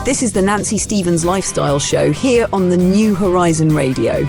This is the Nancy Stevens Lifestyle Show here on the New Horizon Radio.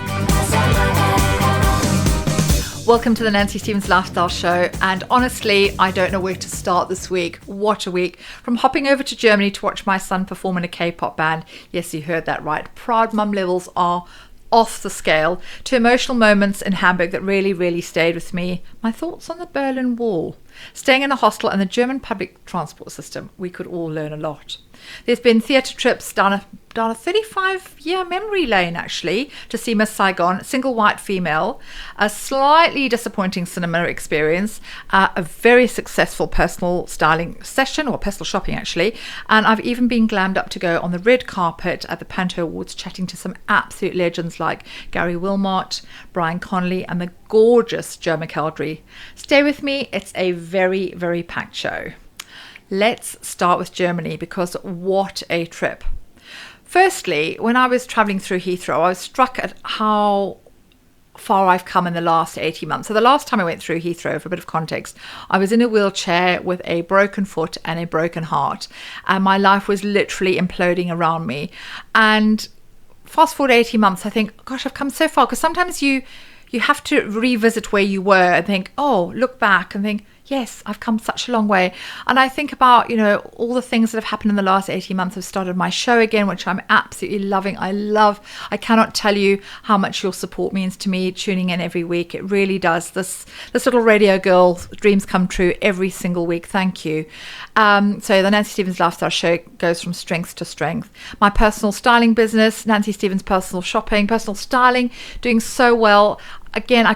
Welcome to the Nancy Stevens Lifestyle Show, and honestly, I don't know where to start this week. What a week. From hopping over to Germany to watch my son perform in a K-pop band, yes, you heard that right, proud mum levels are off the scale, to emotional moments in Hamburg that really stayed with me, my thoughts on the Berlin Wall, staying in a hostel and the German public transport system. We could all learn a lot. There's been theatre trips down a 35-year memory lane, actually, to see Miss Saigon, single white female, a slightly disappointing cinema experience, a very successful personal styling session, or personal shopping, actually, and I've even been glammed up to go on the red carpet at the Pantomime Awards, chatting to some absolute legends like Gary Wilmot, Brian Connolly, and the gorgeous Joe McElderry. Stay with me, it's a very packed show. Let's start with Germany, because what a trip. Firstly, when I was travelling through Heathrow, I was struck at how far I've come in the last 18 months. So the last time I went through Heathrow, for a bit of context, I was in a wheelchair with a broken foot and a broken heart, and my life was literally imploding around me. And fast forward 18 months, I think, gosh, I've come so far, because sometimes you have to revisit where you were and think, oh, look back and think, yes, I've come such a long way. And I think about, all the things that have happened in the last 18 months. I've started my show again, which I'm absolutely loving. I cannot tell you how much your support means to me, tuning in every week. It really does. This little radio girl, dreams come true every single week. Thank you. So the Nancy Stevens Lifestyle Show goes from strength to strength. My personal styling business, Nancy Stevens Personal Shopping, personal styling, doing so well. Again, I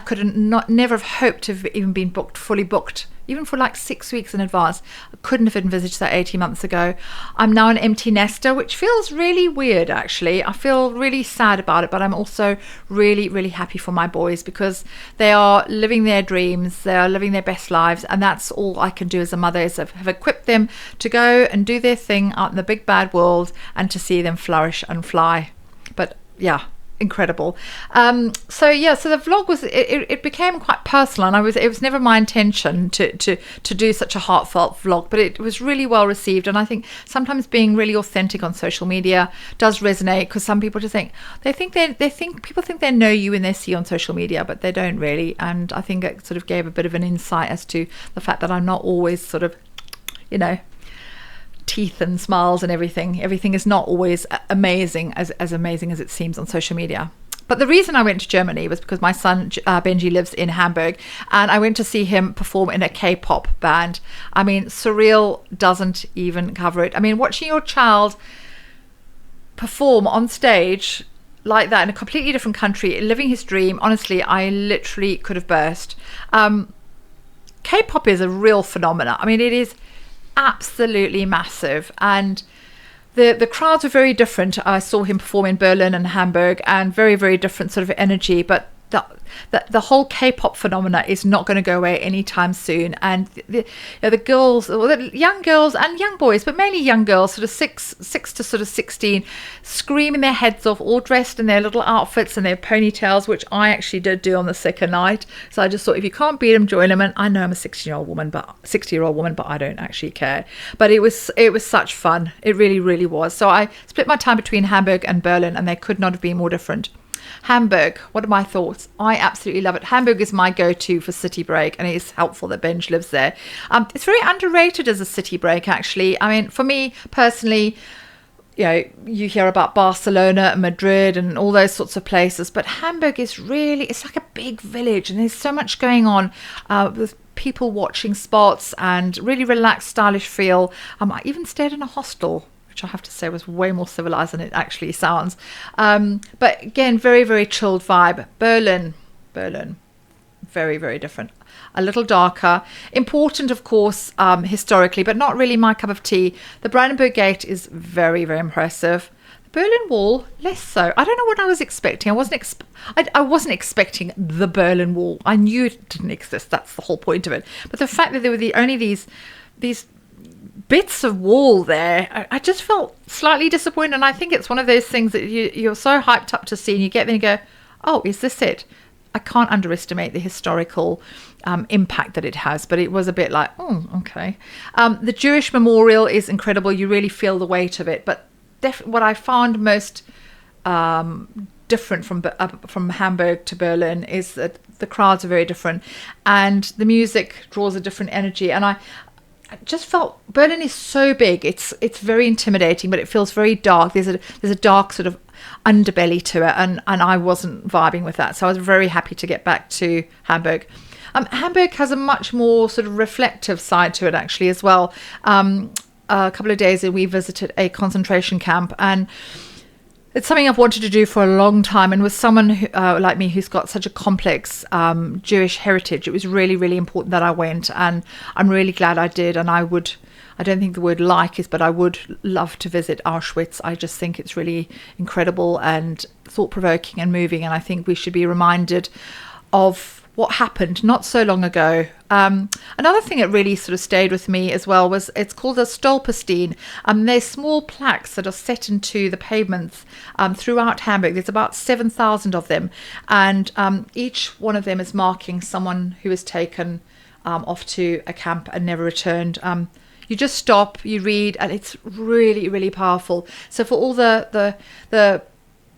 never have hoped to have even been fully booked, even for like 6 weeks in advance. I couldn't have envisaged that 18 months ago. I'm now an empty nester, which feels really weird, actually. I feel really sad about it, but I'm also really happy for my boys, because they are living their dreams, they are living their best lives, and that's all I can do as a mother, is have equipped them to go and do their thing out in the big bad world and to see them flourish and fly. But yeah, incredible. So the vlog was, it became quite personal, and it was never my intention to do such a heartfelt vlog, but it was really well received. And I think sometimes being really authentic on social media does resonate, because some people just think people think they know you when they see you on social media, but they don't really. And I think it sort of gave a bit of an insight as to the fact that I'm not always sort of, teeth and smiles and everything is not always amazing as amazing as it seems on social media. But the reason I went to Germany was because my son Benji lives in Hamburg, and I went to see him perform in a K-pop band. I mean, surreal doesn't even cover it. I mean, watching your child perform on stage like that in a completely different country, living his dream, honestly, I literally could have burst. K-pop is a real phenomenon. I mean, it is absolutely massive, and the crowds were very different. I saw him perform in Berlin and Hamburg, and very different sort of energy, but the whole K-pop phenomena is not going to go away anytime soon. And the girls, or the young girls and young boys, but mainly young girls, sort of six to sort of 16, screaming their heads off, all dressed in their little outfits and their ponytails, which I actually did do on the second night. So I just thought, if you can't beat them, join them. And I know I'm a 60-year-old woman, but I don't actually care. But it was such fun. It really was. So I split my time between Hamburg and Berlin, and they could not have been more different. Hamburg, what are my thoughts? I absolutely love it. Hamburg is my go-to for city break, and it is helpful that Benj lives there. It's very underrated as a city break, actually. I mean, for me personally, you hear about Barcelona and Madrid and all those sorts of places, but Hamburg is really, it's like a big village, and there's so much going on with people watching spots and really relaxed, stylish feel. I even stayed in a hostel, which I have to say was way more civilized than it actually sounds. But again, very chilled vibe. Berlin, very different. A little darker. Important, of course, historically, but not really my cup of tea. The Brandenburg Gate is very impressive. The Berlin Wall, less so. I don't know what I was expecting. I wasn't expecting the Berlin Wall. I knew it didn't exist. That's the whole point of it. But the fact that there were only these bits of wall there, I just felt slightly disappointed. And I think it's one of those things that you're so hyped up to see, and you get there and you go, oh, is this it? I can't underestimate the historical impact that it has, but it was a bit like, oh, okay. The Jewish memorial is incredible. You really feel the weight of it, but what I found most different from Hamburg to Berlin is that the crowds are very different, and the music draws a different energy. And I just felt Berlin is so big; it's very intimidating, but it feels very dark. There's a dark sort of underbelly to it, and I wasn't vibing with that. So I was very happy to get back to Hamburg. Hamburg has a much more sort of reflective side to it, actually, as well. A couple of days ago, we visited a concentration camp, and it's something I've wanted to do for a long time. And with someone who, like me, who's got such a complex Jewish heritage, it was really, really important that I went, and I'm really glad I did. And I don't think the word like is, but I would love to visit Auschwitz. I just think it's really incredible and thought-provoking and moving, and I think we should be reminded of what happened not so long ago. Another thing that really sort of stayed with me as well was, it's called a Stolperstein. They're small plaques that are set into the pavements throughout Hamburg. There's about 7,000 of them, and each one of them is marking someone who was taken off to a camp and never returned. You just stop, you read, and it's really, really powerful. So for all the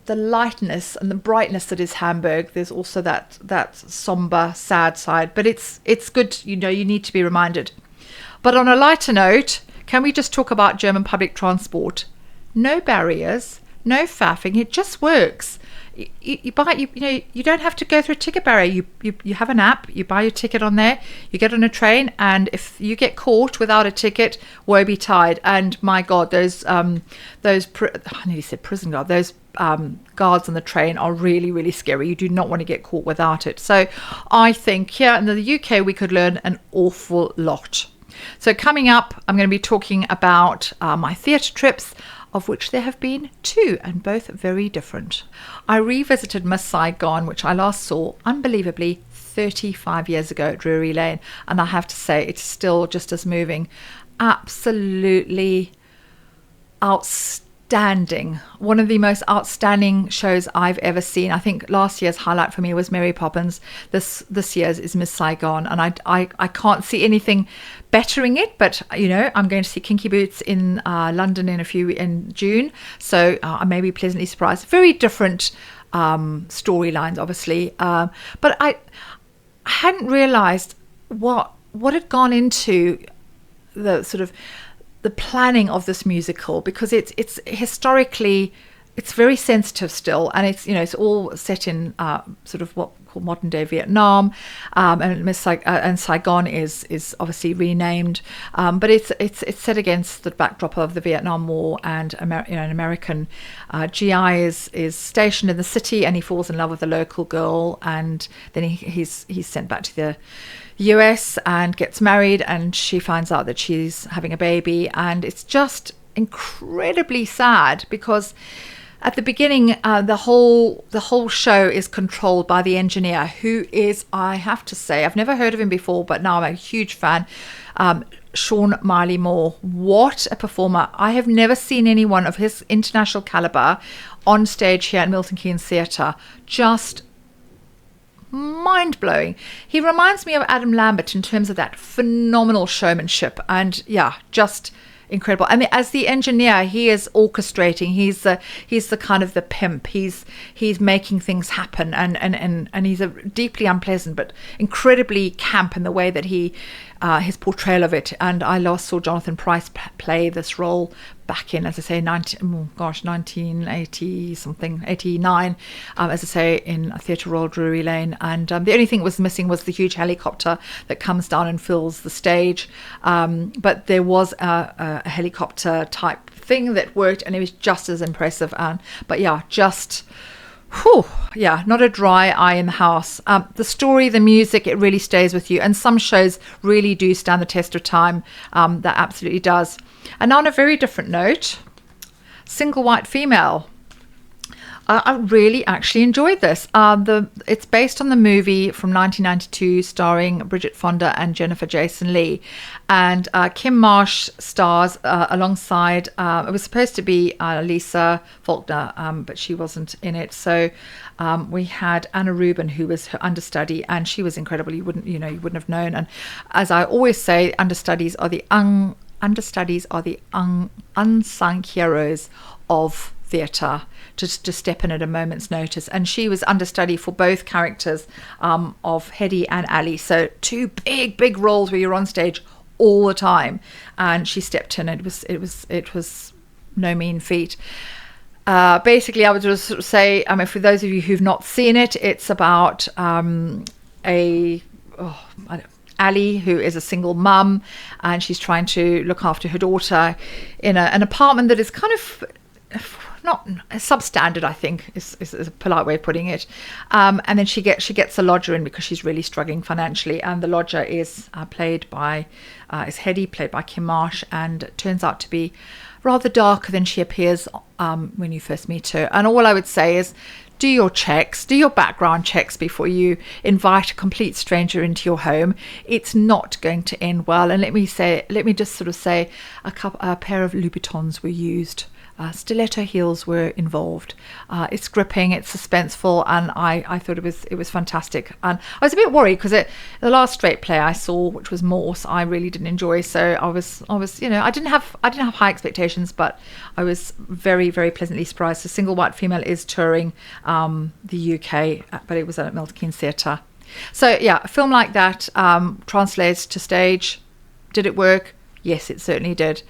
lightness and the brightness that is Hamburg, there's also that somber, sad side. But it's good, you need to be reminded. But on a lighter note, can we just talk about German public transport? No barriers, no faffing. It just works. You don't have to go through a ticket barrier. You have an app, you buy your ticket on there, you get on a train, and if you get caught without a ticket, woe betide. And my God, I nearly said prison guard, those guards on the train are really, really scary. You do not want to get caught without it. So I think here in the UK, we could learn an awful lot. So coming up, I'm going to be talking about my theatre trips, of which there have been 2, and both very different. I revisited Miss Saigon, which I last saw, unbelievably, 35 years ago at Drury Lane, and I have to say it's still just as moving. Absolutely outstanding. One of the most outstanding shows I've ever seen. I think last year's highlight for me was Mary Poppins. This year's is Miss Saigon, and I can't see anything bettering it, but I'm going to see Kinky Boots in London in June, so I may be pleasantly surprised. Very different storylines, obviously, but I hadn't realized what had gone into the sort of the planning of this musical, because it's historically, it's very sensitive still, and it's all set in sort of what called modern day Vietnam, and Saigon is obviously renamed, but it's set against the backdrop of the Vietnam War, and an American GI is stationed in the city, and he falls in love with a local girl, and then he's sent back to the US and gets married, and she finds out that she's having a baby, and it's just incredibly sad because at the beginning the whole show is controlled by the engineer, who is, I have to say, I've never heard of him before, but now I'm a huge fan, Sean Miley Moore. What a performer. I have never seen anyone of his international caliber on stage here at Milton Keynes Theatre. Just mind-blowing. He reminds me of Adam Lambert in terms of that phenomenal showmanship, and just incredible. I mean, as the engineer, he is orchestrating. He's the kind of the pimp. He's making things happen, and he's a deeply unpleasant but incredibly camp in the way that his portrayal of it. And I last saw Jonathan Pryce play this role back in, as I say, 1980 something, 89, as I say, in a Theatre Royal Drury Lane. And the only thing that was missing was the huge helicopter that comes down and fills the stage. But there was a helicopter type thing that worked, and it was just as impressive. But not a dry eye in the house. The story, the music, it really stays with you. And some shows really do stand the test of time. That absolutely does. And on a very different note, Single White Female. I really actually enjoyed this. It's based on the movie from 1992 starring Bridget Fonda and Jennifer Jason Leigh. And Kim Marsh stars alongside, it was supposed to be Lisa Faulkner, but she wasn't in it. So we had Anna Rubin, who was her understudy, and she was incredible. You wouldn't have known. And as I always say, understudies are the understudies are the unsung heroes of theatre, just to step in at a moment's notice. And she was understudy for both characters of Hedy and Ali. So two big roles where you're on stage all the time, and she stepped in. It was no mean feat. Basically, I would just sort of say, for those of you who've not seen it, it's about Ali, who is a single mum, and she's trying to look after her daughter in an apartment that is kind of not substandard, I think is a polite way of putting it. And then she gets a lodger in because she's really struggling financially, and the lodger is played by Hedy, played by Kim Marsh, and it turns out to be rather darker than she appears when you first meet her. And all I would say is, do your background checks before you invite a complete stranger into your home. It's not going to end well. And let me just sort of say, a pair of Louboutins were used. Stiletto heels were involved. It's gripping, it's suspenseful, and I thought it was fantastic. And I was a bit worried because the last straight play I saw, which was Morse, I really didn't enjoy. So I was I didn't have high expectations, but I was very, very pleasantly surprised. The Single White Female is touring the UK, but it was at Milton Keynes Theatre. So yeah, a film like that translates to stage. Did it work? Yes, it certainly did.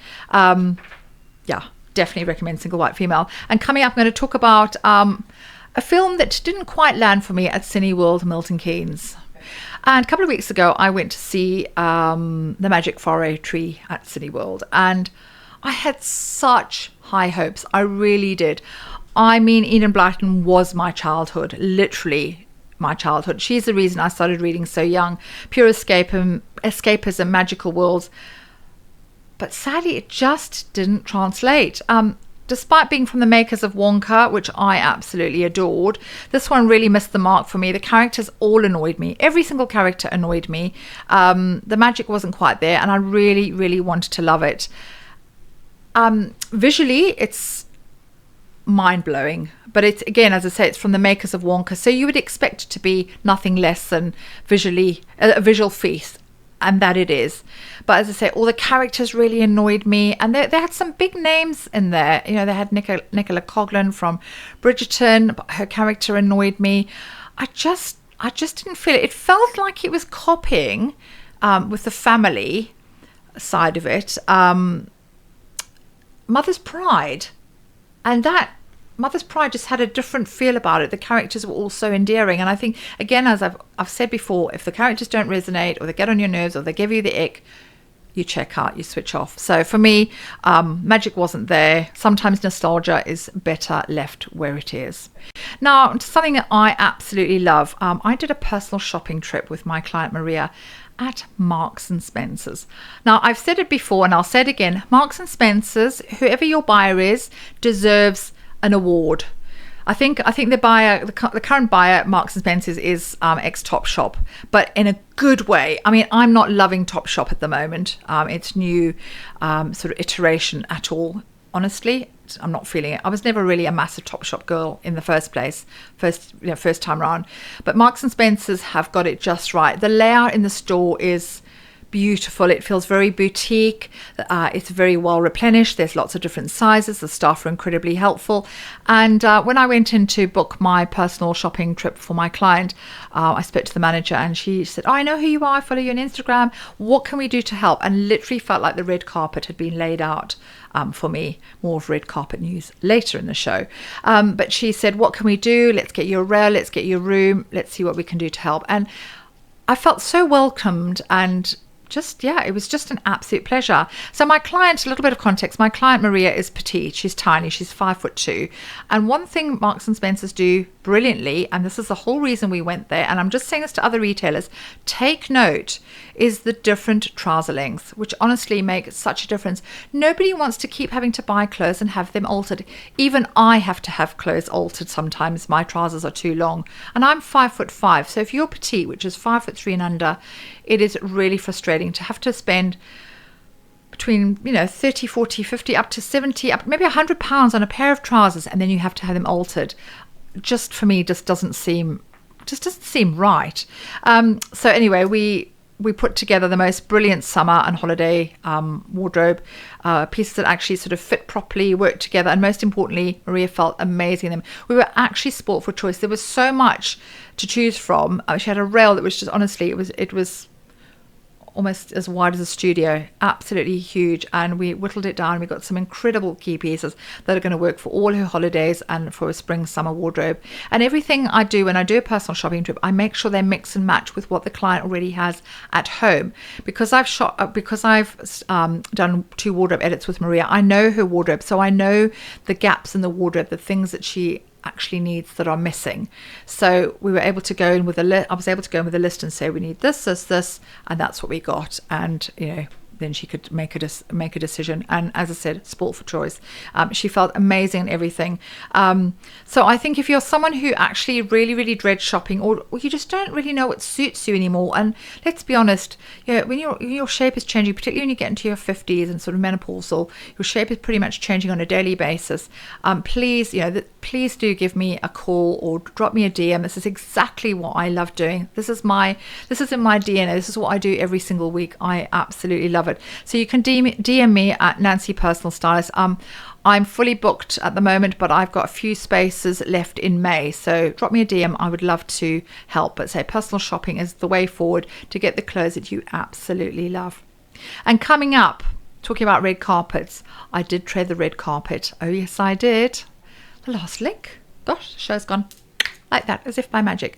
Definitely recommend Single White Female. And coming up, I'm going to talk about a film that didn't quite land for me at Cineworld Milton Keynes. And a couple of weeks ago, I went to see The Magic Forestry at Cineworld, and I had such high hopes. I really did. Enid Blyton was my childhood, literally my childhood. She's the reason I started reading so young. Pure escapism, magical worlds. But sadly, it just didn't translate. Despite being from the makers of Wonka, which I absolutely adored, this one really missed the mark for me. The characters all annoyed me. Every single character annoyed me. The magic wasn't quite there, and I really, really wanted to love it. Visually, it's mind-blowing. But it's, again, as I say, it's from the makers of Wonka, so you would expect it to be nothing less than a visual feast. And that it is. But as I say, all the characters really annoyed me, and they had some big names in there. They had Nicola Coughlan from Bridgerton, but her character annoyed me. I just didn't feel it. It felt like it was copying, with the family side of it, Mother's Pride, and that Mother's Pride just had a different feel about it. The characters were all so endearing. And I think, again, as I've said before, if the characters don't resonate, or they get on your nerves, or they give you the ick, you check out, you switch off. So for me, magic wasn't there. Sometimes nostalgia is better left where it is. Now, to something that I absolutely love. I did a personal shopping trip with my client Maria at Marks and Spencer's. Now, I've said it before and I'll say it again. Marks and Spencer's, whoever your buyer is, deserves an award. I think the buyer, the current buyer at Marks and Spencer's is ex Topshop, but in a good way. I'm not loving Topshop at the moment. Its new sort of iteration at all. Honestly, I'm not feeling it. I was never really a massive Topshop girl in the first place, first time around. But Marks and Spencer's have got it just right. The layout in the store is beautiful. It feels very boutique. It's very well replenished. There's lots of different sizes. The staff are incredibly helpful. And when I went in to book my personal shopping trip for my client, I spoke to the manager and she said, I know who you are. I follow you on Instagram. What can we do to help? And literally felt like the red carpet had been laid out for me. More of red carpet news later in the show. But she said, what can we do? Let's get you a rail. Let's get you a room. Let's see what we can do to help. And I felt so welcomed, and it was just an absolute pleasure. So my client, a little bit of context, my client Maria is petite. She's tiny. She's 5'2". And one thing Marks and Spencer's do brilliantly, and this is the whole reason we went there, and I'm just saying this to other retailers, take note, is the different trouser lengths, which honestly make such a difference. Nobody wants to keep having to buy clothes and have them altered. Even I have to have clothes altered sometimes. My trousers are too long, and I'm 5'5". So if you're petite, which is 5'3" and under, it is really frustrating to have to spend between 30, 40, 50, up to 70, maybe £100 on a pair of trousers, and then you have to have them altered. Just for me, just doesn't seem right. So anyway, we we put together the most brilliant summer and holiday wardrobe, pieces that actually sort of fit properly, worked together, and most importantly, Maria felt amazing in them. We were actually sport for choice. There was so much to choose from. She had a rail that was just, honestly, it was almost as wide as a studio, absolutely huge, and we whittled it down. We got some incredible key pieces that are going to work for all her holidays and for a spring summer wardrobe. And everything I do when I do a personal shopping trip, I make sure they mix and match with what the client already has at home. Because I've done 2 wardrobe edits with Maria, I know her wardrobe, so I know the gaps in the wardrobe, the things that she actually needs that are missing. So we were able to go in with I was able to go in with a list and say, we need this, and that's what we got. And then she could make a decision. And as I said, sport for choice. She felt amazing in everything. So I think if you're someone who actually really, really dreads shopping, or you just don't really know what suits you anymore, and let's be honest, when your shape is changing, particularly when you get into your 50s and sort of menopausal, your shape is pretty much changing on a daily basis. Please do give me a call or drop me a DM. This is exactly what I love doing. This is in my DNA. This is what I do every single week. I absolutely love it. So you can DM me at Nancy Personal Stylist. I'm fully booked at the moment, but I've got a few spaces left in May. So drop me a DM. I would love to help. But say personal shopping is the way forward to get the clothes that you absolutely love. And coming up, talking about red carpets, I did tread the red carpet. Oh yes, I did. The last link. Gosh, the show's gone like that, as if by magic.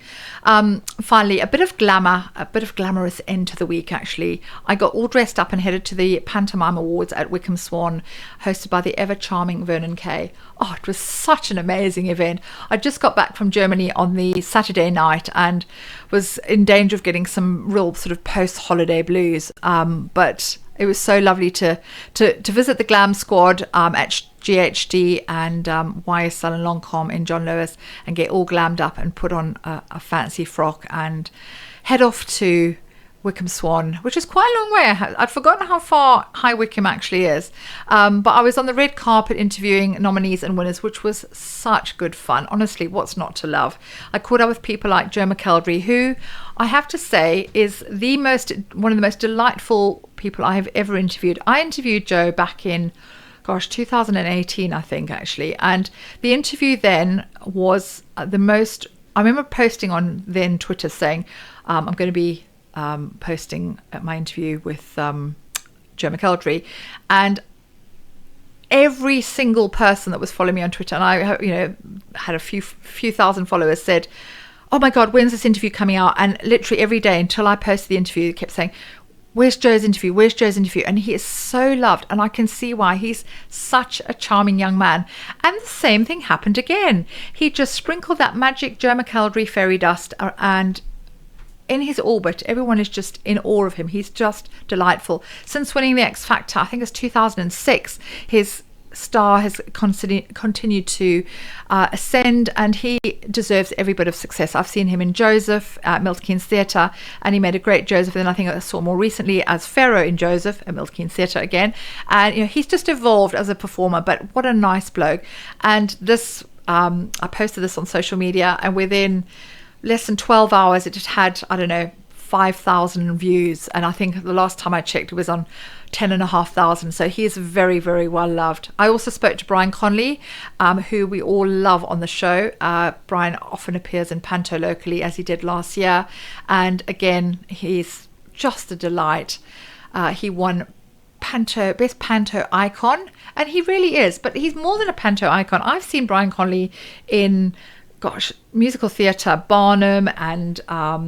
Finally, a bit of glamorous end to the week, actually. I got all dressed up and headed to the Pantomime Awards at Wickham Swan, hosted by the ever-charming Vernon Kay. Oh, it was such an amazing event. I just got back from Germany on the Saturday night and was in danger of getting some real sort of post-holiday blues. But it was so lovely to visit the glam squad at GHD and YSL and Longcom in John Lewis and get all glammed up and put on a fancy frock and head off to Wickham Swan, which is quite a long way. I'd forgotten how far High Wycombe actually is. But I was on the red carpet interviewing nominees and winners, which was such good fun. Honestly, what's not to love? I caught up with people like Joe McElderry, who I have to say is one of the most delightful people I have ever interviewed. I interviewed Joe back in 2018, I think, actually. And the interview then was the most, I remember posting on then Twitter saying, I'm going to be posting my interview with Joe McElderry, and every single person that was following me on Twitter, and I had a few thousand followers, said, oh my God, when's this interview coming out? And literally every day until I posted the interview, kept saying, where's Joe's interview? Where's Joe's interview? And he is so loved, and I can see why. He's such a charming young man. And the same thing happened again. He just sprinkled that magic Joe McElderry fairy dust, and in his orbit, everyone is just in awe of him. He's just delightful. Since winning the X Factor, I think it's 2006, his star has continued to ascend, and he deserves every bit of success. I've seen him in Joseph at Milton Keynes Theatre, and he made a great Joseph. And then I think I saw more recently as Pharaoh in Joseph at Milton Keynes Theatre again. And he's just evolved as a performer. But what a nice bloke! And this, I posted this on social media, and within less than 12 hours, it had, I don't know, 5,000 views. And I think the last time I checked, it was on 10,500. So he is very, very well loved. I also spoke to Brian Conley, who we all love on the show. Brian often appears in Panto locally, as he did last year. And again, he's just a delight. He won Best Panto Icon, and he really is. But he's more than a Panto icon. I've seen Brian Conley in musical theatre, Barnum and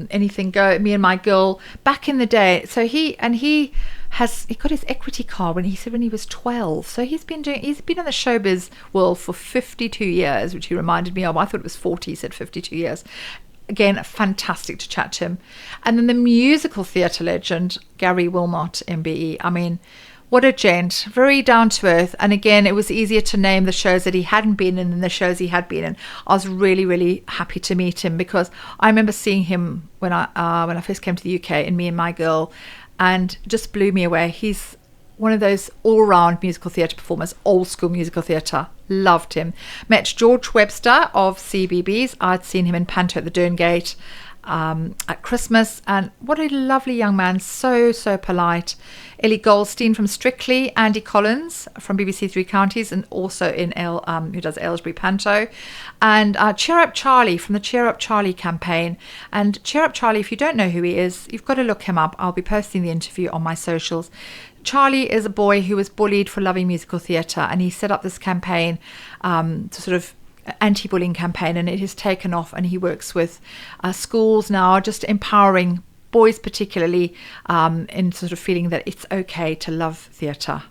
Anything Go, Me and My Girl, back in the day. So he got his equity car when he was 12. So he's been in the showbiz world for 52 years, which he reminded me of. I thought it was 40. He said 52 years. Again, fantastic to chat to him. And then the musical theatre legend, Gary Wilmot, MBE. I mean, what a gent, very down to earth. And again, it was easier to name the shows that he hadn't been in than the shows he had been in. I was really, really happy to meet him, because I remember seeing him when I first came to the UK in Me and My Girl, and just blew me away. He's one of those all-round musical theatre performers, old school musical theatre. Loved him. Met George Webster of CBBS. I'd seen him in Panto at the Derngate. at Christmas, and what a lovely young man, so polite. Ellie Goldstein from Strictly, Andy Collins from BBC Three Counties, and also who does Aylesbury Panto, and Cheer Up Charlie from the Cheer Up Charlie campaign. And Cheer Up Charlie, if you don't know who he is, you've got to look him up. I'll be posting the interview on my socials. Charlie is a boy who was bullied for loving musical theatre, and he set up this campaign to sort of anti-bullying campaign, and it has taken off, and he works with schools now, just empowering boys particularly in sort of feeling that it's okay to love theatre.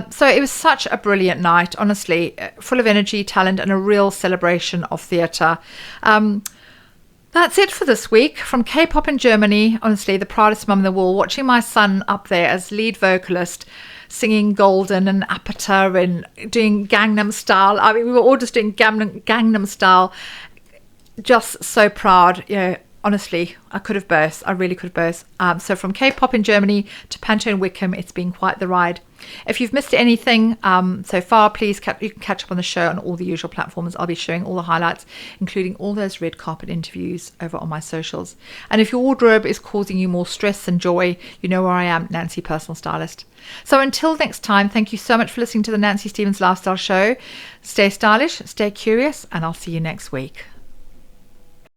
So it was such a brilliant night, honestly, full of energy, talent, and a real celebration of theatre. That's it for this week. From K-pop in Germany, honestly, the proudest mum in the world, watching my son up there as lead vocalist, singing Golden and Apata and doing Gangnam Style. I mean, we were all just doing Gangnam Style. Just so proud. Yeah, honestly, I could have burst. I really could have burst. So from K-pop in Germany to Panto in Wickham, it's been quite the ride. If you've missed anything so far, please you can catch up on the show on all the usual platforms. I'll be showing all the highlights, including all those red carpet interviews over on my socials. And if your wardrobe is causing you more stress than joy, you know where I am, Nancy Personal Stylist. So until next time, thank you so much for listening to the Nancy Stevens Lifestyle Show. Stay stylish, stay curious, and I'll see you next week.